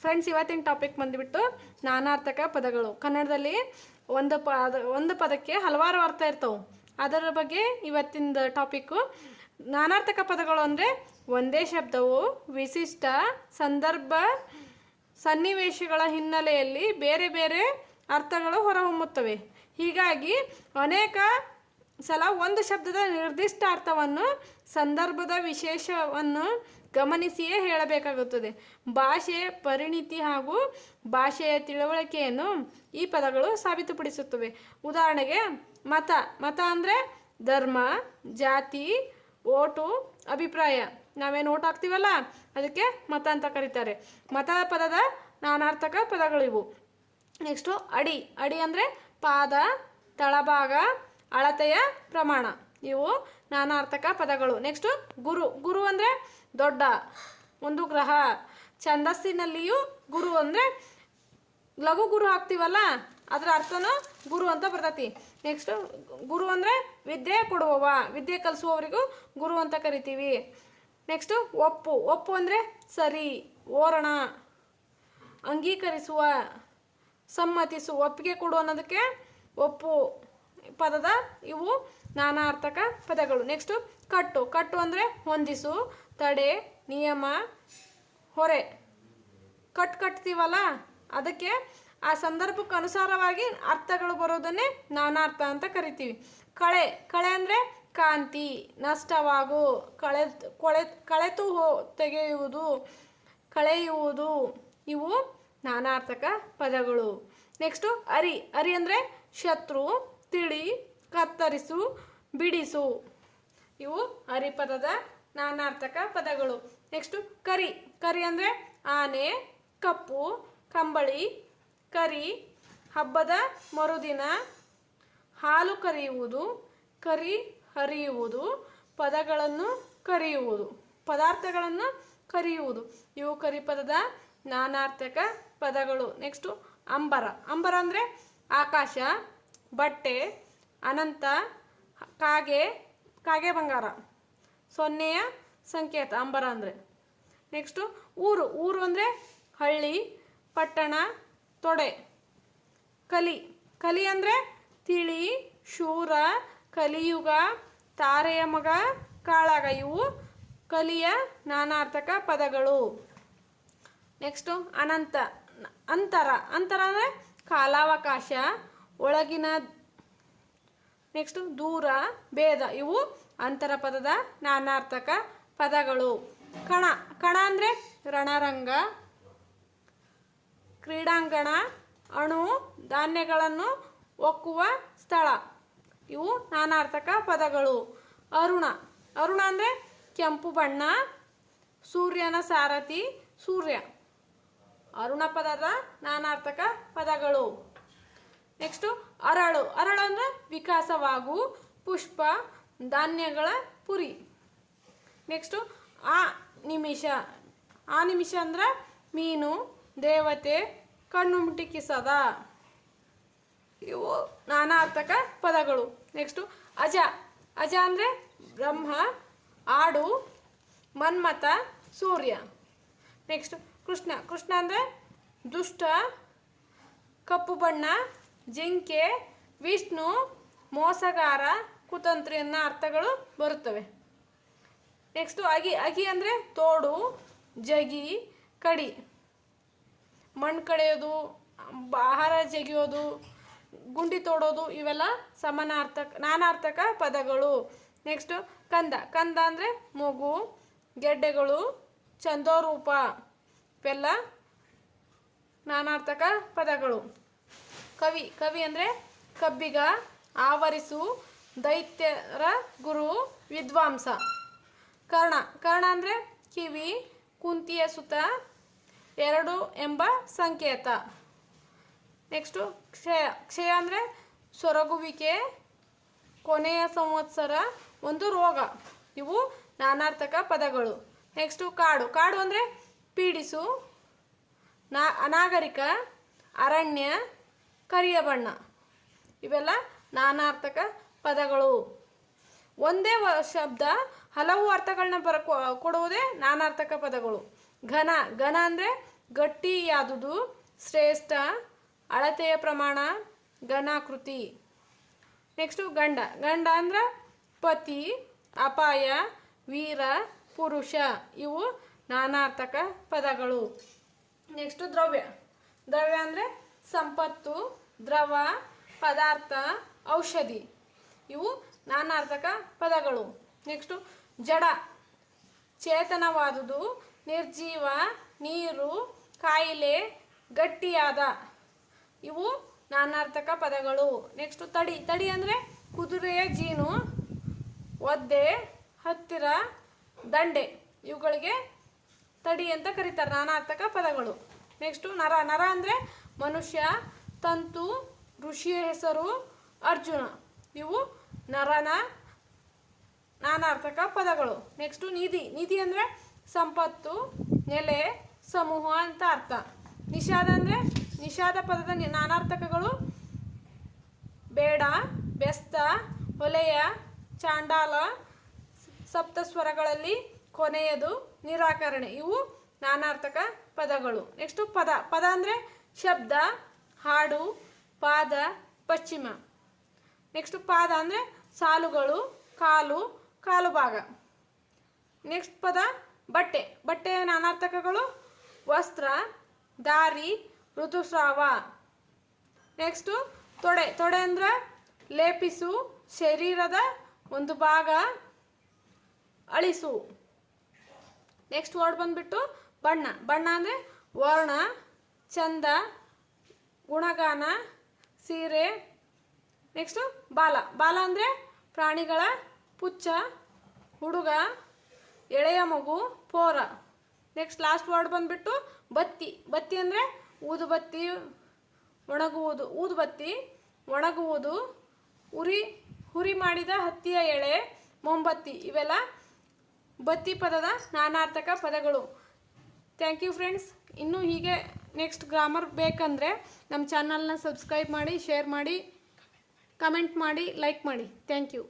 Friends, ಇವತ್ತಿನ topic ಬಂದುಬಿಟ್ಟು ನಾನಾರ್ಥಕ ಪದಗಳು. ಕನ್ನಡದಲ್ಲಿ ಒಂದು ಪದಕ್ಕೆ ಹಲವಾರು ಅರ್ಥ ಇರ್ತವೆ. ಅದರ ಬಗ್ಗೆ ಇವತ್ತಿನ ಟಾಪಿಕ್ಕು. ನಾನಾರ್ಥಕ ಪದಗಳು ಅಂದರೆ ಒಂದೇ ಶಬ್ದವು ವಿಶಿಷ್ಟ ಸಂದರ್ಭ ಸನ್ನಿವೇಶಗಳ ಹಿನ್ನೆಲೆಯಲ್ಲಿ ಬೇರೆ ಬೇರೆ ಅರ್ಥಗಳು ಹೊರಹೊಮ್ಮುತ್ತವೆ. ಹೀಗಾಗಿ ಅನೇಕ ಸಲ ಒಂದು ಶಬ್ದದ ನಿರ್ದಿಷ್ಟ ಅರ್ಥವನ್ನು ಸಂದರ್ಭದ ವಿಶೇಷವನ್ನು ಗಮನಿಸಿಯೇ ಹೇಳಬೇಕಾಗುತ್ತದೆ. ಭಾಷೆ ಪರಿಣಿತಿ ಹಾಗೂ ಭಾಷೆಯ ತಿಳುವಳಿಕೆಯನ್ನು ಈ ಪದಗಳು ಸಾಬೀತುಪಡಿಸುತ್ತವೆ. ಉದಾಹರಣೆಗೆ ಮತ ಅಂದರೆ ಧರ್ಮ, ಜಾತಿ, ಓಟು, ಅಭಿಪ್ರಾಯ. ನಾವೇನು ಓಟ್ ಹಾಕ್ತೀವಲ್ಲ ಅದಕ್ಕೆ ಮತ ಅಂತ ಕರೀತಾರೆ. ಮತ ಪದದ ನಾನಾರ್ಥಕ ಪದಗಳಿವು. ನೆಕ್ಸ್ಟು ಅಡಿ ಅಂದರೆ ಪಾದ, ತಳಭಾಗ, ಅಳತೆಯ ಪ್ರಮಾಣ. ಇವು ನಾನಾರ್ಥಕ ಪದಗಳು. ನೆಕ್ಸ್ಟು ಗುರು ಅಂದರೆ ದೊಡ್ಡ ಒಂದು ಗ್ರಹ. ಛಂದಸ್ಸಿನಲ್ಲಿಯೂ ಗುರು ಅಂದರೆ ಲಘು ಗುರು ಹಾಕ್ತೀವಲ್ಲ ಅದರ ಅರ್ಥನೂ ಗುರು ಅಂತ ಬರ್ತೈತಿ. ನೆಕ್ಸ್ಟು ಗುರು ಅಂದರೆ ವಿದ್ಯೆ ಕೊಡುವವ, ವಿದ್ಯೆ ಕಲಿಸುವವರಿಗೂ ಗುರು ಅಂತ ಕರಿತೀವಿ. ನೆಕ್ಸ್ಟು ಒಪ್ಪು ಅಂದರೆ ಸರಿ, ಓರಣ, ಅಂಗೀಕರಿಸುವ, ಸಮ್ಮತಿಸು, ಒಪ್ಪಿಗೆ ಕೊಡು ಅನ್ನೋದಕ್ಕೆ ಒಪ್ಪು ಪದದ ಇವು ನಾನಾರ್ಥಕ ಪದಗಳು. ನೆಕ್ಸ್ಟು ಕಟ್ಟು ಅಂದರೆ ಹೊಂದಿಸು, ತಡೆ, ನಿಯಮ, ಹೊರೆ. ಕಟ್ತೀವಲ್ಲ ಅದಕ್ಕೆ ಆ ಸಂದರ್ಭಕ್ಕೆ ಅನುಸಾರವಾಗಿ ಅರ್ಥಗಳು ಬರೋದನ್ನೇ ನಾನಾರ್ಥ ಅಂತ ಕರಿತೀವಿ. ಕಳೆ ಅಂದರೆ ಕಾಂತಿ, ನಷ್ಟವಾಗು, ಕಳೆತು ತೆಗೆಯುವುದು, ಕಳೆಯುವುದು. ಇವು ನಾನಾರ್ಥಕ ಪದಗಳು. ನೆಕ್ಸ್ಟು ಅರಿ ಅಂದರೆ ಶತ್ರು, ತಿಳಿ, ಕತ್ತರಿಸು, ಬಿಡಿಸು. ಇವು ಹರಿಪದದ ನಾನಾರ್ಥಕ ಪದಗಳು. ನೆಕ್ಸ್ಟು ಕರಿ ಅಂದರೆ ಆನೆ, ಕಪ್ಪು, ಕಂಬಳಿ, ಕರಿ, ಹಬ್ಬದ ಮರುದಿನ, ಹಾಲು ಕರೆಯುವುದು, ಕರಿ ಹರಿಯುವುದು, ಪದಾರ್ಥಗಳನ್ನು ಕರೆಯುವುದು. ಇವು ಕರಿಪದದ ನಾನಾರ್ಥಕ ಪದಗಳು. ನೆಕ್ಸ್ಟು ಅಂಬರ ಅಂದರೆ ಆಕಾಶ, ಬಟ್ಟೆ, ಅನಂತ, ಕಾಗೆ ಬಂಗಾರ, ಸೊನ್ನೆಯ ಸಂಕೇತ ಅಂಬರ ಅಂದರೆ. ನೆಕ್ಸ್ಟು ಊರು ಅಂದರೆ ಹಳ್ಳಿ, ಪಟ್ಟಣ, ತೊಡೆ. ಕಲಿ ಅಂದರೆ ತಿಳಿ, ಶೂರ, ಕಲಿಯುಗ, ತಾರೆಯ ಮಗ, ಕಾಳಗ. ಇವು ಕಲಿಯ ನಾನಾರ್ಥಕ ಪದಗಳು. ನೆಕ್ಸ್ಟು ಅಂತರ ಅಂದರೆ ಕಾಲಾವಕಾಶ, ಒಳಗಿನ. ನೆಕ್ಸ್ಟು ದೂರ, ಭೇದ. ಇವು ಅಂತರ ಪದದ ನಾನಾರ್ಥಕ ಪದಗಳು. ಕಣ ಅಂದರೆ ರಣರಂಗ, ಕ್ರೀಡಾಂಗಣ, ಅಣು, ಧಾನ್ಯಗಳನ್ನು ಒಕ್ಕುವ ಸ್ಥಳ. ಇವು ನಾನಾರ್ಥಕ ಪದಗಳು. ಅರುಣ ಅಂದರೆ ಕೆಂಪು ಬಣ್ಣ, ಸೂರ್ಯನ ಸಾರಥಿ, ಸೂರ್ಯ. ಅರುಣ ಪದದ ನಾನಾರ್ಥಕ ಪದಗಳು. ನೆಕ್ಸ್ಟು ಅರಳು ಅಂದರೆ ವಿಕಾಸವಾಗು, ಪುಷ್ಪ, ಧಾನ್ಯಗಳ ಪುರಿ. ನೆಕ್ಸ್ಟು ನಿಮಿಷ ಅಂದ್ರೆ ಮೀನು, ದೇವತೆ, ಕಣ್ಣು ಮಿಟುಕಿಸದ. ಇವು ನಾನಾರ್ಥಕ ಪದಗಳು. ನೆಕ್ಸ್ಟು ಅಜ ಅಂದರೆ ಬ್ರಹ್ಮ, ಆಡು, ಮನ್ಮಥ, ಸೂರ್ಯ. ನೆಕ್ಸ್ಟ್ ಕೃಷ್ಣ ಅಂದರೆ ದುಷ್ಟ, ಕಪ್ಪು ಬಣ್ಣ, ಜಿಂಕೆ, ವಿಷ್ಣು, ಮೋಸಗಾರ, ಕುತಂತ್ರಿ ಅನ್ನೋ ಅರ್ಥಗಳು ಬರುತ್ತವೆ. ನೆಕ್ಸ್ಟು ಅಗಿ ಅಂದರೆ ತೋಡು, ಜಗಿ, ಕಡಿ. ಮಣ್ಣು ಕಡೆಯೋದು, ಆಹಾರ ಜಗಿಯೋದು, ಗುಂಡಿ ತೋಡೋದು. ಇವೆಲ್ಲ ನಾನಾರ್ಥಕ ಪದಗಳು. ನೆಕ್ಸ್ಟು ಕಂದ ಅಂದರೆ ಮಗು, ಗೆಡ್ಡೆಗಳು, ಚಂದೋರೂಪ. ಇವೆಲ್ಲ ನಾನಾರ್ಥಕ ಪದಗಳು. ಕವಿ ಅಂದರೆ ಕಬ್ಬಿಗ, ಆವರಿಸು, ದೈತ್ಯರ ಗುರು, ವಿದ್ವಾಂಸ. ಕರ್ಣ ಅಂದರೆ ಕಿವಿ, ಕುಂತಿಯ ಸುತ, ಎರಡು ಎಂಬ ಸಂಕೇತ. ನೆಕ್ಸ್ಟು ಕ್ಷಯ ಅಂದರೆ ಸೊರಗುವಿಕೆ, ಕೊನೆಯ ಸಂವತ್ಸರ, ಒಂದು ರೋಗ. ಇವು ನಾನಾರ್ಥಕ ಪದಗಳು. ನೆಕ್ಸ್ಟು ಕಾಡು ಅಂದರೆ ಪೀಡಿಸು, ಅನಾಗರಿಕ, ಅರಣ್ಯ, ಕರಿಯ ಬಣ್ಣ. ಇವೆಲ್ಲ ನಾನಾರ್ಥಕ ಪದಗಳು. ಒಂದೇ ಶಬ್ದ ಹಲವು ಅರ್ಥಗಳನ್ನ ಕೊಡುವುದೇ ನಾನಾರ್ಥಕ ಪದಗಳು. ಘನ ಅಂದರೆ ಗಟ್ಟಿಯಾದುದು, ಶ್ರೇಷ್ಠ, ಅಳತೆಯ ಪ್ರಮಾಣ, ಘನಾಕೃತಿ. ನೆಕ್ಸ್ಟು ಗಂಡ. ಗಂಡ ಅಂದ್ರೆ ಪತಿ, ಅಪಾಯ, ವೀರ, ಪುರುಷ. ಇವು ನಾನಾರ್ಥಕ ಪದಗಳು. ನೆಕ್ಸ್ಟು ದ್ರವ್ಯ. ದ್ರವ್ಯ ಅಂದರೆ ಸಂಪತ್ತು, ದ್ರವ, ಪದಾರ್ಥ, ಔಷಧಿ. ಇವು ನಾನಾರ್ಥಕ ಪದಗಳು. ನೆಕ್ಸ್ಟು ಜಡ. ಚೇತನವಾದುದು, ನಿರ್ಜೀವ, ನೀರು, ಕಾಯಿಲೆ, ಗಟ್ಟಿಯಾದ. ಇವು ನಾನಾರ್ಥಕ ಪದಗಳು. ನೆಕ್ಸ್ಟು ತಡಿ. ತಡಿ ಅಂದರೆ ಕುದುರೆಯ ಜೀನು, ಒದ್ದೆ, ಹತ್ತಿರ, ದಂಡೆ. ಇವುಗಳಿಗೆ ತಡಿ ಅಂತ ಕರೀತಾರೆ, ನಾನಾರ್ಥಕ ಪದಗಳು. ನೆಕ್ಸ್ಟು ನರ. ನರ ಅಂದರೆ ಮನುಷ್ಯ, ತಂತು, ಋಷಿಯ ಹೆಸರು, ಅರ್ಜುನ. ಇವು ನರನ ನಾನಾರ್ಥಕ ಪದಗಳು. ನೆಕ್ಸ್ಟು ನಿಧಿ. ನಿಧಿ ಅಂದರೆ ಸಂಪತ್ತು, ನೆಲೆ, ಸಮೂಹ ಅಂತ ಅರ್ಥ. ನಿಷಾದ ಅಂದರೆ ನಿಷಾದ ಪದದ ನಾನಾರ್ಥಕಗಳು ಬೇಡ, ಬೆಸ್ತ, ಹೊಲೆಯ, ಚಾಂಡಾಲ, ಸಪ್ತಸ್ವರಗಳಲ್ಲಿ ಕೊನೆಯದು, ನಿರಾಕರಣೆ. ಇವು ನಾನಾರ್ಥಕ ಪದಗಳು. ನೆಕ್ಸ್ಟು ಪದ. ಪದ ಅಂದರೆ ಶಬ್ದ, ಹಾಡು, ಪಾದ, ಪಶ್ಚಿಮ. ನೆಕ್ಸ್ಟು ಪಾದ ಅಂದರೆ ಸಾಲುಗಳು, ಕಾಲು, ಕಾಲು ಭಾಗ. ನೆಕ್ಸ್ಟ್ ಪದ ಬಟ್ಟೆ. ಬಟ್ಟೆಯ ನಾನಾರ್ಥಕಗಳು ವಸ್ತ್ರ, ದಾರಿ, ಋತುಸ್ರಾವ. ನೆಕ್ಸ್ಟು ತೊಡೆ. ತೊಡೆ ಅಂದ್ರೆ ಲೇಪಿಸು, ಶರೀರದ ಒಂದು ಭಾಗ, ಅಳಿಸು. ನೆಕ್ಸ್ಟ್ ವರ್ಡ್ ಬಂದ್ಬಿಟ್ಟು ಬಣ್ಣ. ಬಣ್ಣ ಅಂದರೆ ವರ್ಣ, ಚಂದ, ಗುಣಗಾನ, ಸೀರೆ. ನೆಕ್ಸ್ಟು ಬಾಲ. ಬಾಲ ಅಂದರೆ ಪ್ರಾಣಿಗಳ ಪುಚ್ಚ, ಹುಡುಗ, ಎಳೆಯ ಮಗು, ಪೋರ. ನೆಕ್ಸ್ಟ್ ಲಾಸ್ಟ್ ವರ್ಡ್ ಬಂದ್ಬಿಟ್ಟು ಬತ್ತಿ. ಬತ್ತಿ ಅಂದರೆ ಊದುಬತ್ತಿ, ಒಣಗುವುದು. ಊದುಬತ್ತಿ, ಒಣಗುವುದು, ಹುರಿ ಮಾಡಿದ ಹತ್ತಿಯ ಎಳೆ, ಮೊಂಬತ್ತಿ. ಇವೆಲ್ಲ ಬತ್ತಿ ಪದದ ನಾನಾರ್ಥಕ ಪದಗಳು. Thank you friends. ಇನ್ನೂ ಹೀಗೆ ನೆಕ್ಸ್ಟ್ ಗ್ರಾಮರ್ ಬೇಕಂದರೆ ನಮ್ಮ ಚಾನಲ್ನ ಸಬ್ಸ್ಕ್ರೈಬ್ ಮಾಡಿ, ಶೇರ್ ಮಾಡಿ, ಕಮೆಂಟ್ ಮಾಡಿ, ಲೈಕ್ ಮಾಡಿ. Thank you.